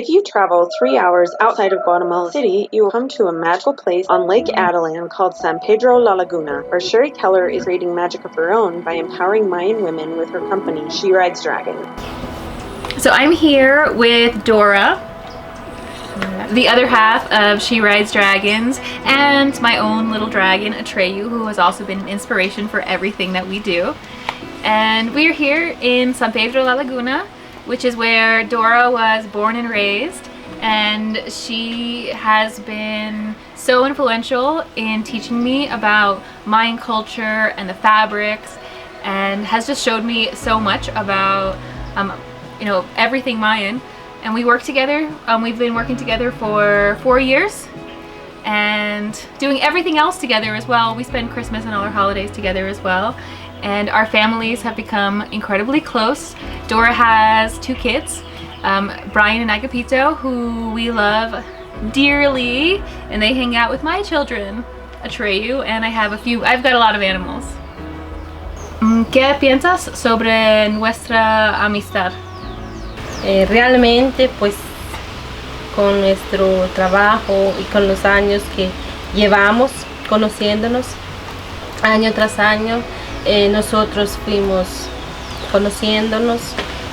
If you travel 3 hours outside of Guatemala City, you will come to a magical place on Lake Atitlan called San Pedro La Laguna, where Sheri Keller is creating magic of her own by empowering Mayan women with her company, She Rides Dragon. So I'm here with Dora, the other half of She Rides Dragons, and my own little dragon, Atreyu, who has also been an inspiration for everything that we do. And we're here in San Pedro La Laguna, which is where Dora was born and raised, and she has been so influential in teaching me about Mayan culture and the fabrics, and has just showed me so much about everything Mayan. And we work together. We've been working together for 4 years and doing everything else together as well. We spend Christmas and all our holidays together as well. And our families have become incredibly close. Dora has 2 kids, Brian and Agapito, who we love dearly, and they hang out with my children, Atreyu, and I've got a lot of animals. ¿Qué piensas sobre nuestra amistad? Realmente, pues, con nuestro trabajo y con los años que llevamos conociéndonos año tras año, nosotros fuimos conociéndonos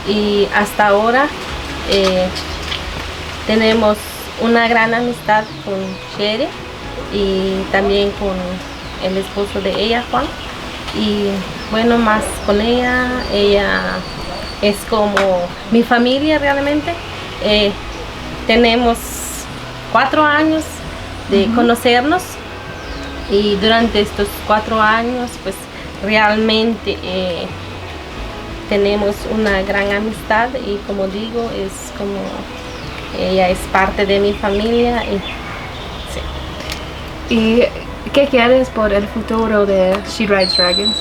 y hasta ahora tenemos una gran amistad con Sheri y también con el esposo de ella, Juan, y bueno, más con ella es como mi familia realmente. Tenemos 4 años de conocernos y durante estos 4 años pues realmente tenemos una gran amistad y, como digo, es como ella es parte de mi familia. Sí. ¿Y qué quieres por el futuro de She Rides Dragons?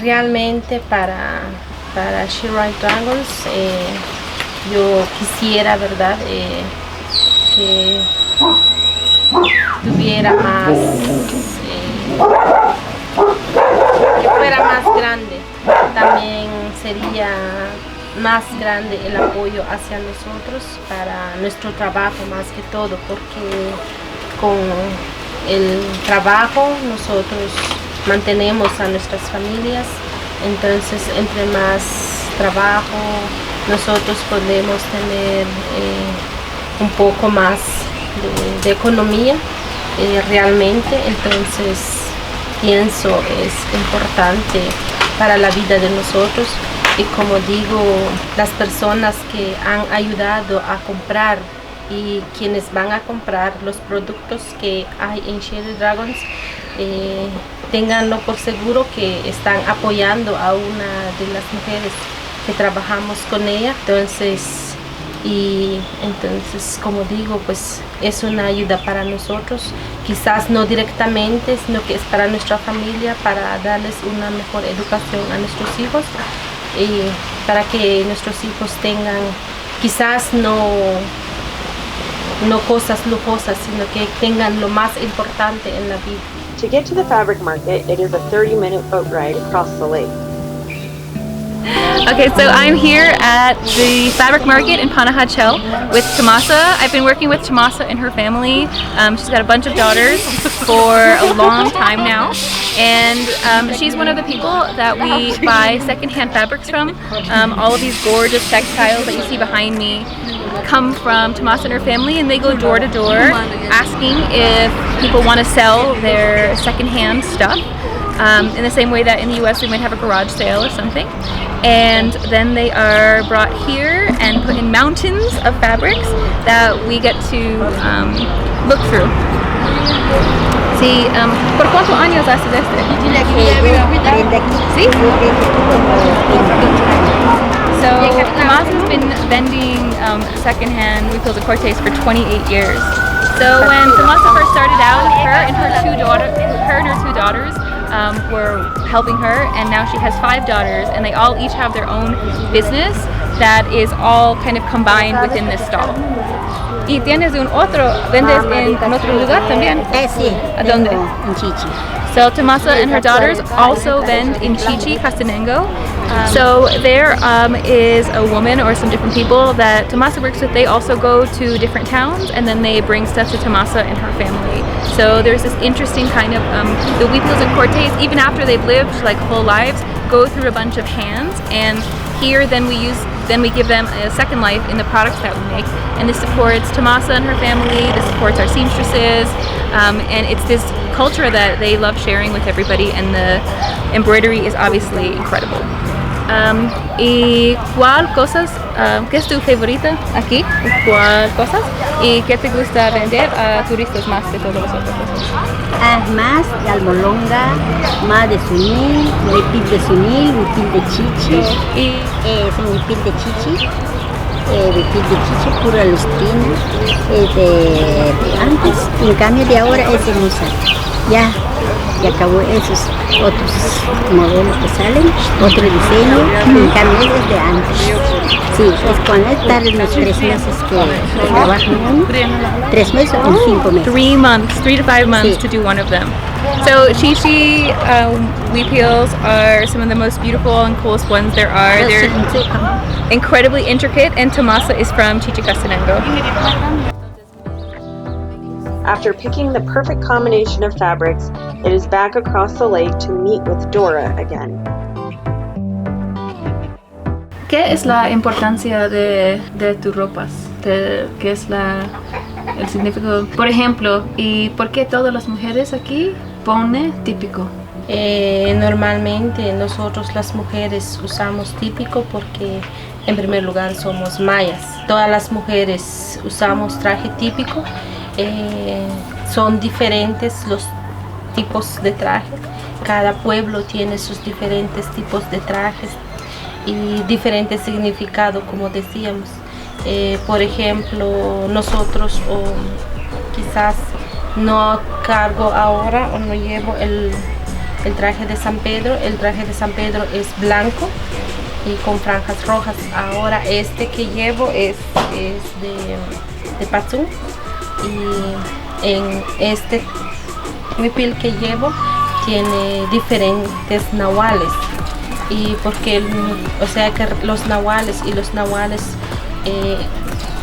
Realmente para She Rides Dragons yo quisiera, ¿verdad?, que tuviera más, que fuera más grande. También sería más grande el apoyo hacia nosotros para nuestro trabajo, más que todo, porque con el trabajo nosotros mantenemos a nuestras familias. Entonces, entre más trabajo nosotros podemos tener un poco más de economía realmente. Entonces pienso es importante para la vida de nosotros, y como digo, las personas que han ayudado a comprar y quienes van a comprar los productos que hay en Sheri Dragons, ténganlo por seguro que están apoyando a una de las mujeres que trabajamos con ella. Entonces, como digo, pues es una ayuda para nosotros, quizás no directamente, sino que es para nuestra familia, para darles una mejor educación a nuestros hijos y para que nuestros hijos tengan quizás no cosas lujosas, sino que tengan lo más importante en la vida. To get to the fabric market, it is a 30-minute boat ride across the lake. Okay, so I'm here at the fabric market in Panajachel with Tomasa. I've been working with Tomasa and her family. She's got a bunch of daughters for a long time now, and she's one of the people that we buy secondhand fabrics from. All of these gorgeous textiles that you see behind me come from Tomasa and her family, and they go door to door asking if people want to sell their secondhand stuff. In the same way that in the US we might have a garage sale or something. And then they are brought here and put in mountains of fabrics that we get to look through. Sí, ¿por cuántos años haces este? Sí. So Tomas has been vending secondhand refills and cortes for 28 years. So when Tomasa first started out, her and her two daughters were helping her, and now she has 5 daughters, and they all each have their own business that is all kind of combined within this stall. ¿Y tienes vendes en otro lugar también? Sí. ¿A dónde? En Chichi. So Tomasa and her daughters also vend in Chichi, Castanengo. So there is a woman or some different people that Tomasa works with. They also go to different towns and then they bring stuff to Tomasa and her family. So there's this interesting kind of, the Huipiles and Cortes, even after they've lived like whole lives, go through a bunch of hands, and here then we give them a second life in the products that we make, and this supports Tomasa and her family, this supports our seamstresses, and it's this culture that they love sharing with everybody, and the embroidery is obviously incredible. ¿Y cuál cosas, qué es tu favorita aquí? ¿Cuál cosas? ¿Y qué te gusta vender a turistas más de todos los otros? Más de almolonga, más de sunil, huipil de sunil, huipil de chichi, es un huipil de chichi, pura lustrina, de antes, en cambio de ahora es en usa. Ya acabó esos otros modelos que salen, otro diseño, en cambio es de antes. Sí, es cuando es tarde los 3 meses que trabajan uno, 3 meses o 5 meses. 3 months, 3 to 5 months Sí. to do one of them. So Chichi Huipiles are some of the most beautiful and coolest ones there are. They're incredibly intricate, and Tomasa is from Chichi Castanengo. After picking the perfect combination of fabrics, it is back across the lake to meet with Dora again. ¿Qué es la importancia de tus ropas? ¿Qué es el significado? Por ejemplo, ¿y por qué todas las mujeres aquí pone típico? Normalmente nosotros las mujeres usamos típico porque en primer lugar somos mayas. Todas las mujeres usamos traje típico. Son diferentes los tipos de traje. Cada pueblo tiene sus diferentes tipos de trajes y diferentes significados, como decíamos. Por ejemplo, nosotros quizás no cargo ahora o no llevo el traje de San Pedro. El traje de San Pedro es blanco y con franjas rojas. Ahora este que llevo es de Patzún, y en este huipil que llevo tiene diferentes nahuales, y porque o sea que los nahuales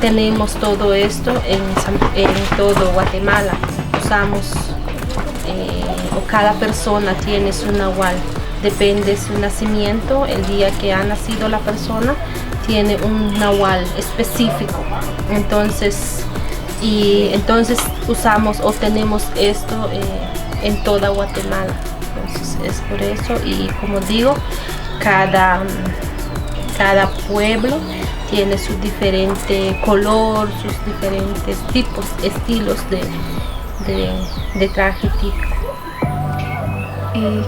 tenemos todo esto en todo Guatemala. Usamos o cada persona tiene su nahual, depende de su nacimiento, el día que ha nacido la persona tiene un nahual específico. Entonces usamos o tenemos esto en toda Guatemala. Entonces es por eso, y como digo, cada pueblo tiene su diferente color, sus diferentes tipos, estilos de traje típico. ¿Y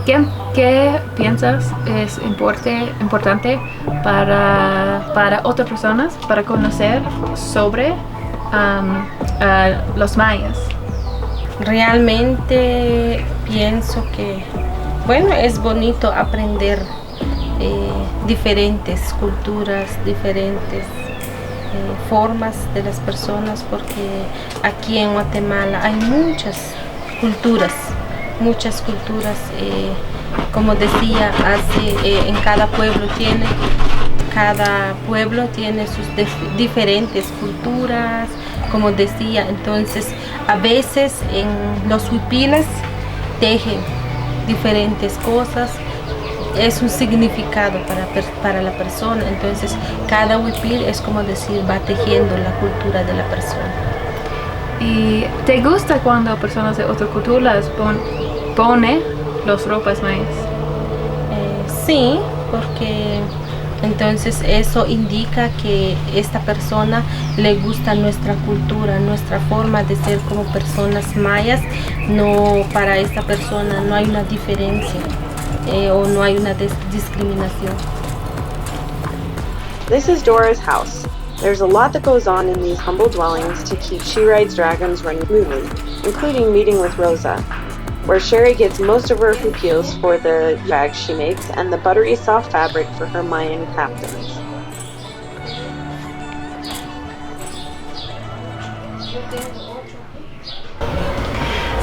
qué piensas es importante para otras personas para conocer sobre los mayas? Realmente pienso que, bueno, es bonito aprender diferentes culturas, diferentes formas de las personas, porque aquí en Guatemala hay muchas culturas, como decía, en cada pueblo tiene sus diferentes culturas, como decía. Entonces a veces en los huipiles tejen diferentes cosas, es un significado para la persona. Entonces cada huipil es como decir, va tejiendo la cultura de la persona. ¿Y te gusta cuando personas de otras culturas pone los ropas mayas? Sí, porque entonces eso indica que esta persona le gusta nuestra cultura, nuestra forma de ser como personas mayas. No, para esta persona no hay una diferencia o no hay una discriminación. This is Dora's house. There's a lot that goes on in these humble dwellings to keep She Rides Dragons running smoothly, including meeting with Rosa, where Sheri gets most of her huipiles for the bags she makes and the buttery soft fabric for her Mayan caftans.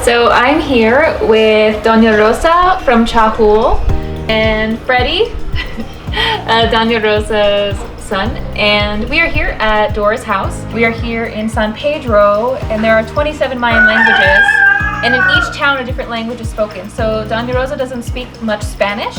So I'm here with Doña Rosa from Chahul and Freddie, Doña Rosa's son, and we are here at Dora's house. We are here in San Pedro, and there are 27 Mayan languages, and in each town a different language is spoken. So Doña Rosa doesn't speak much Spanish,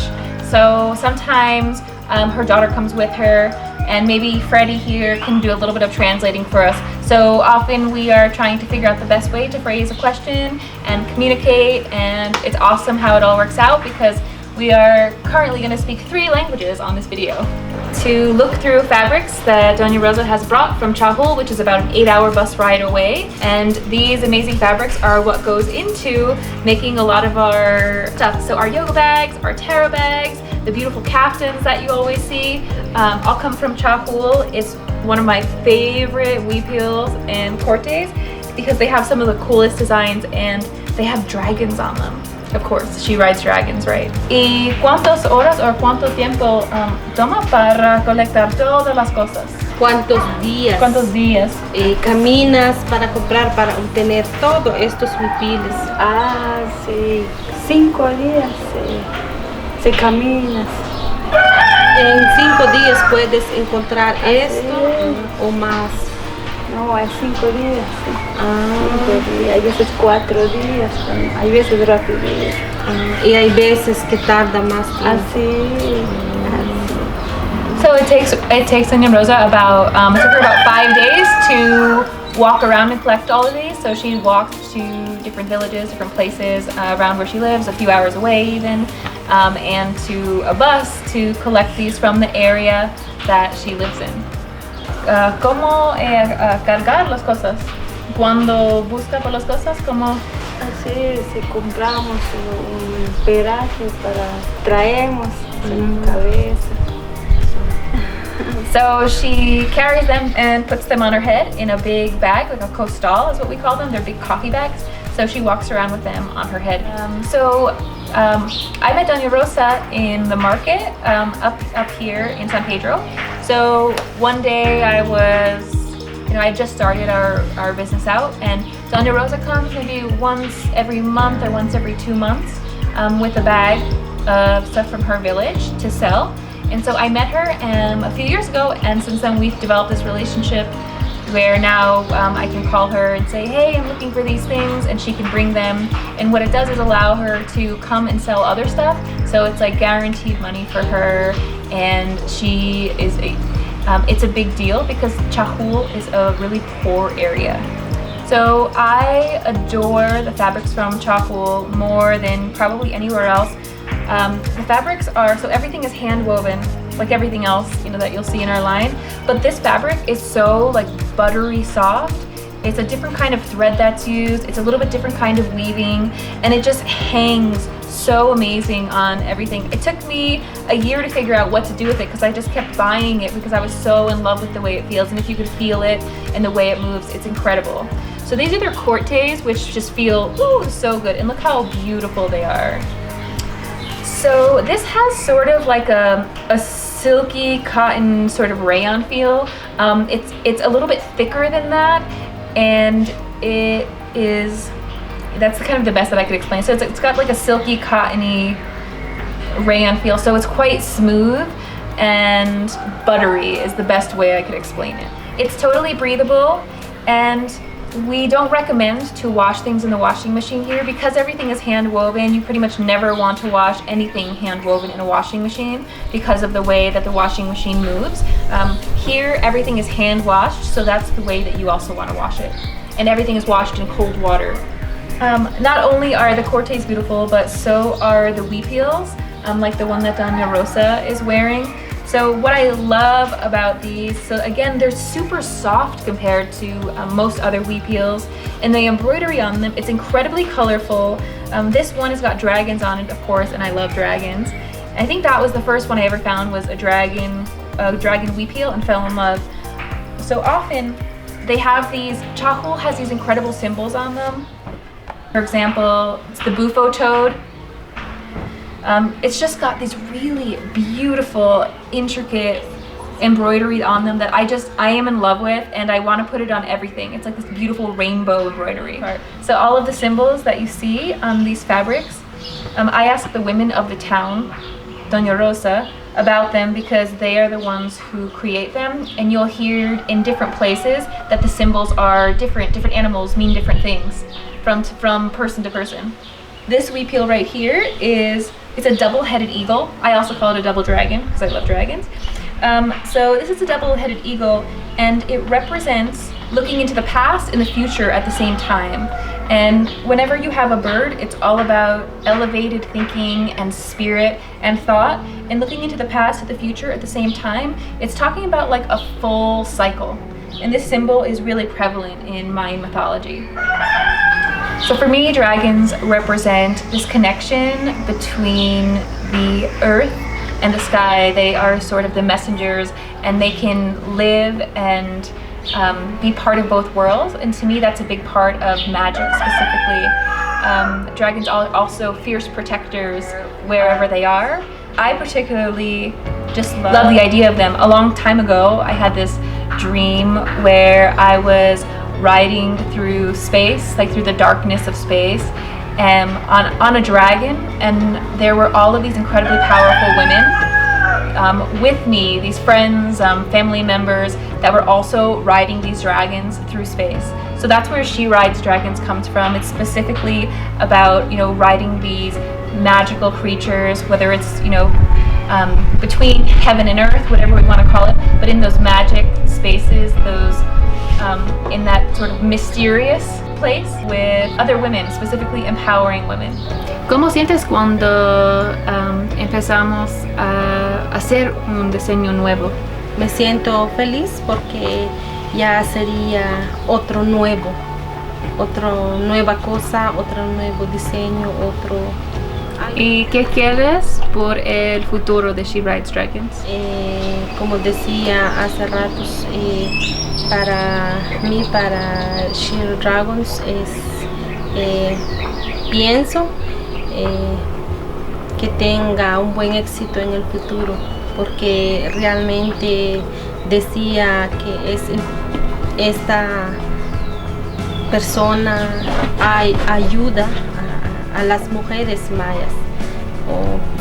so sometimes her daughter comes with her, and maybe Freddie here can do a little bit of translating for us. So often we are trying to figure out the best way to phrase a question and communicate, and it's awesome how it all works out because we are currently going to speak 3 languages on this video. To look through fabrics that Doña Rosa has brought from Chahul, which is about an 8-hour bus ride away, and these amazing fabrics are what goes into making a lot of our stuff. So our yoga bags, our taro bags, the beautiful caftans that you always see, all come from Chahul. It's one of my favorite huipils and cortes because they have some of the coolest designs and they have dragons on them. Of course, she rides dragons, right? ¿Y cuántas horas o cuánto tiempo toma para colectar todas las cosas? ¿Cuántos días? ¿Cuántos días? Caminas para comprar, para obtener todos estos huipiles? Sí, 5 días se camina. En 5 días puedes encontrar esto o más. No, hay 5 días. 5 días, hay veces 4 días, hay veces rápido. Y hay veces que tarda más tiempo. Así. So it takes Doña Rosa about it took her about 5 days to walk around and collect all of these. So she walked to different villages, different places around where she lives, a few hours away even, and to a bus to collect these from the area that she lives in. ¿Cómo cargar las cosas? Cuando busca por las cosas, ¿cómo? Así, si compramos un peraje para traemos en cabeza. So she carries them and puts them on her head in a big bag, like a costal is what we call them. They're big coffee bags. So she walks around with them on her head. I met Doña Rosa in the market up here in San Pedro. So one day I just started our business out, and Doña Rosa comes maybe once every month or once every 2 months with a bag of stuff from her village to sell. And so I met her a few years ago, and since then we've developed this relationship where now I can call her and say, hey, I'm looking for these things, and she can bring them. And what it does is allow her to come and sell other stuff. So it's like guaranteed money for her, and she is it's a big deal because Chahul is a really poor area. So I adore the fabrics from Chahul more than probably anywhere else. The fabrics so everything is hand woven, like everything else, that you'll see in our line. But this fabric is so like buttery soft. It's a different kind of thread that's used. It's a little bit different kind of weaving, and it just hangs so amazing on everything. It took me a year to figure out what to do with it because I just kept buying it because I was so in love with the way it feels, and if you could feel it and the way it moves, it's incredible. So these are their cortes, which just feel so good, and look how beautiful they are. So this has sort of like a silky cotton sort of rayon feel. It's a little bit thicker than that, and that's kind of the best that I could explain. So it's got like a silky cottony rayon feel, so it's quite smooth and buttery is the best way I could explain it. It's totally breathable, and we don't recommend to wash things in the washing machine here because everything is hand woven. You pretty much never want to wash anything hand woven in a washing machine because of the way that the washing machine moves. Here everything is hand washed, so that's the way that you also want to wash it. And everything is washed in cold water. Not only are the cortes beautiful, but so are the huipils, like the one that Doña Rosa is wearing. So what I love about these, so again, they're super soft compared to most other huipils, and the embroidery on them, it's incredibly colorful. This one has got dragons on it, of course, and I love dragons. I think that was the first one I ever found, was a dragon huipil, and fell in love. So often they have these, Chahul has these incredible symbols on them. For example, it's the bufo toad. It's just got these really beautiful, intricate embroidery on them that I am in love with, and I want to put it on everything. It's like this beautiful rainbow embroidery. Right. So all of the symbols that you see on these fabrics, I asked the women of the town, Doña Rosa, about them because they are the ones who create them, and you'll hear in different places that the symbols are different. Different animals mean different things from person to person. This we peel right here it's a double-headed eagle. I also call it a double dragon because I love dragons. So this is a double-headed eagle, and it represents looking into the past and the future at the same time. And whenever you have a bird, it's all about elevated thinking and spirit and thought, and looking into the past and the future at the same time. It's talking about like a full cycle. And this symbol is really prevalent in Mayan mythology. So for me, dragons represent this connection between the earth and the sky. They are sort of the messengers, and they can live and be part of both worlds. And to me, that's a big part of magic specifically. Dragons are also fierce protectors wherever they are. I particularly just love the idea of them. A long time ago, I had this dream where I was riding through space, like through the darkness of space, on a dragon, and there were all of these incredibly powerful women with me, these friends, family members that were also riding these dragons through space. So that's where She Rides Dragons comes from. It's specifically about, riding these magical creatures, whether it's, between heaven and earth, whatever we want to call it, but in those magic spaces, those in that sort of mysterious place with other women, specifically empowering women. ¿Cómo sientes cuando empezamos a hacer un diseño nuevo? Me siento feliz porque ya sería otra nueva cosa, otro nuevo diseño, otro... ¿Y qué quieres por el futuro de She Rides Dragons? Como decía hace ratos, para mí, para She Rides Dragons, pienso que tenga un buen éxito en el futuro, porque realmente decía que esta persona ayuda a las mujeres mayas.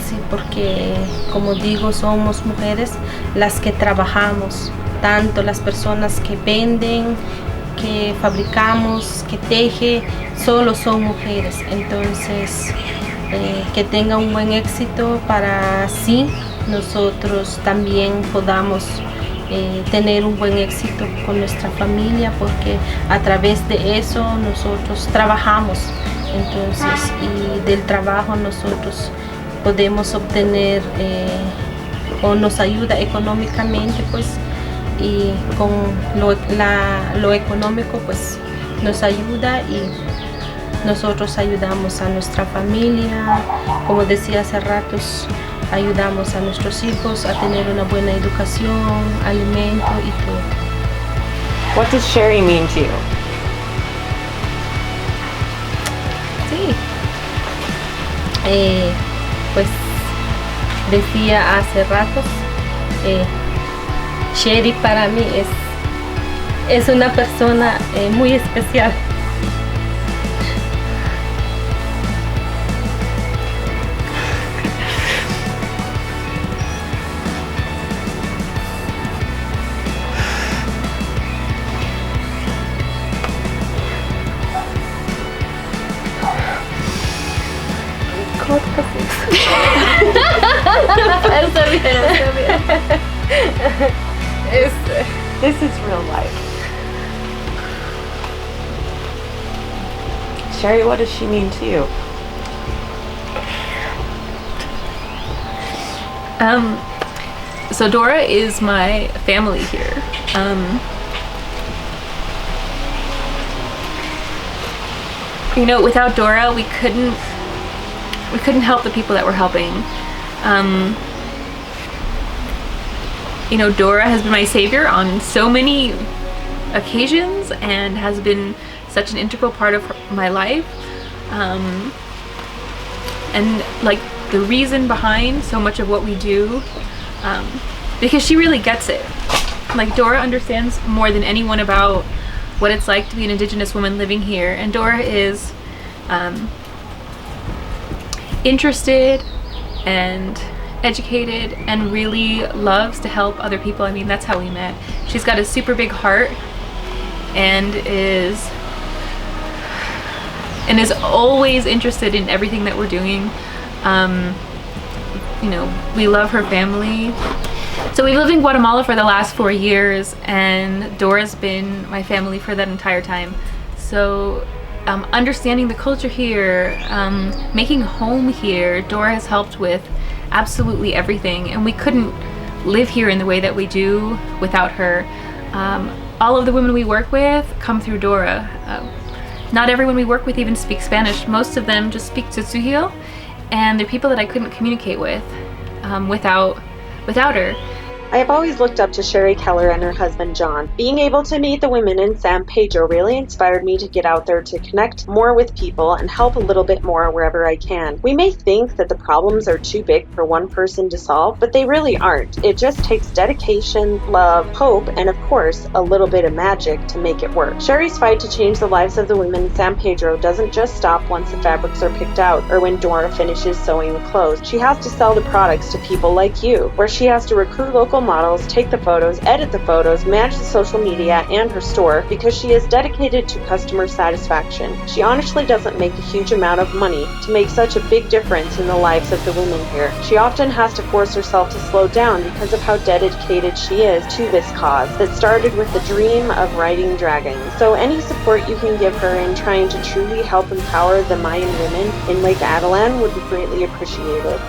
Sí, porque como digo, somos mujeres las que trabajamos, tanto las personas que venden, que fabricamos, que teje, solo son mujeres. Entonces, que tenga un buen éxito para así nosotros también podamos tener un buen éxito con nuestra familia, porque a través de eso nosotros trabajamos. Entonces, y del trabajo nosotros podemos obtener o nos ayuda económicamente, pues, y con lo económico pues nos ayuda, y nosotros ayudamos a nuestra familia, como decía hace ratos, ayudamos a nuestros hijos a tener una buena educación, alimento y todo. What does Sheri mean to you? Sí, pues decía hace ratos, Sheri para mí es una persona muy especial. This is real life. Sheri, what does she mean to you? So Dora is my family here. Without Dora, we couldn't help the people that we're helping. Dora has been my savior on so many occasions and has been such an integral part of my life. And like the reason behind so much of what we do because she really gets it. Like, Dora understands more than anyone about what it's like to be an Indigenous woman living here, and Dora is interested and educated and really loves to help other people. I mean, that's how we met. She's got a super big heart and is always interested in everything that we're doing. You know, we love her family. So we've lived in Guatemala for the last 4 years, and Dora's been my family for that entire time. So understanding the culture here, making home here, Dora has helped with absolutely everything, and we couldn't live here in the way that we do without her. All of the women we work with come through Dora. Not everyone we work with even speaks Spanish. Most of them just speak Tzotzil, and they're people that I couldn't communicate with without her. I have always looked up to Sheri Keller and her husband John. Being able to meet the women in San Pedro really inspired me to get out there to connect more with people and help a little bit more wherever I can. We may think that the problems are too big for one person to solve, but they really aren't. It just takes dedication, love, hope, and of course, a little bit of magic to make it work. Sheri's fight to change the lives of the women in San Pedro doesn't just stop once the fabrics are picked out or when Dora finishes sewing the clothes. She has to sell the products to people like you, where she has to recruit local models, take the photos, edit the photos, manage the social media and her store, because she is dedicated to customer satisfaction. She honestly doesn't make a huge amount of money to make such a big difference in the lives of the women here. She often has to force herself to slow down because of how dedicated she is to this cause that started with the dream of riding dragons. So any support you can give her in trying to truly help empower the Mayan women in Lake Atitlan would be greatly appreciated.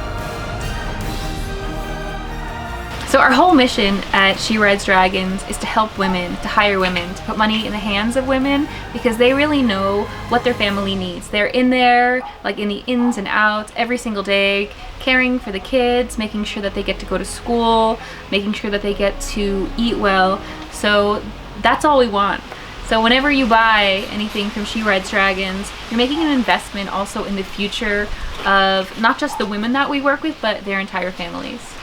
So our whole mission at She Rides Dragons is to help women, to hire women, to put money in the hands of women, because they really know what their family needs. They're in there, like in the ins and outs, every single day, caring for the kids, making sure that they get to go to school, making sure that they get to eat well. So that's all we want. So whenever you buy anything from She Rides Dragons, you're making an investment also in the future of not just the women that we work with, but their entire families.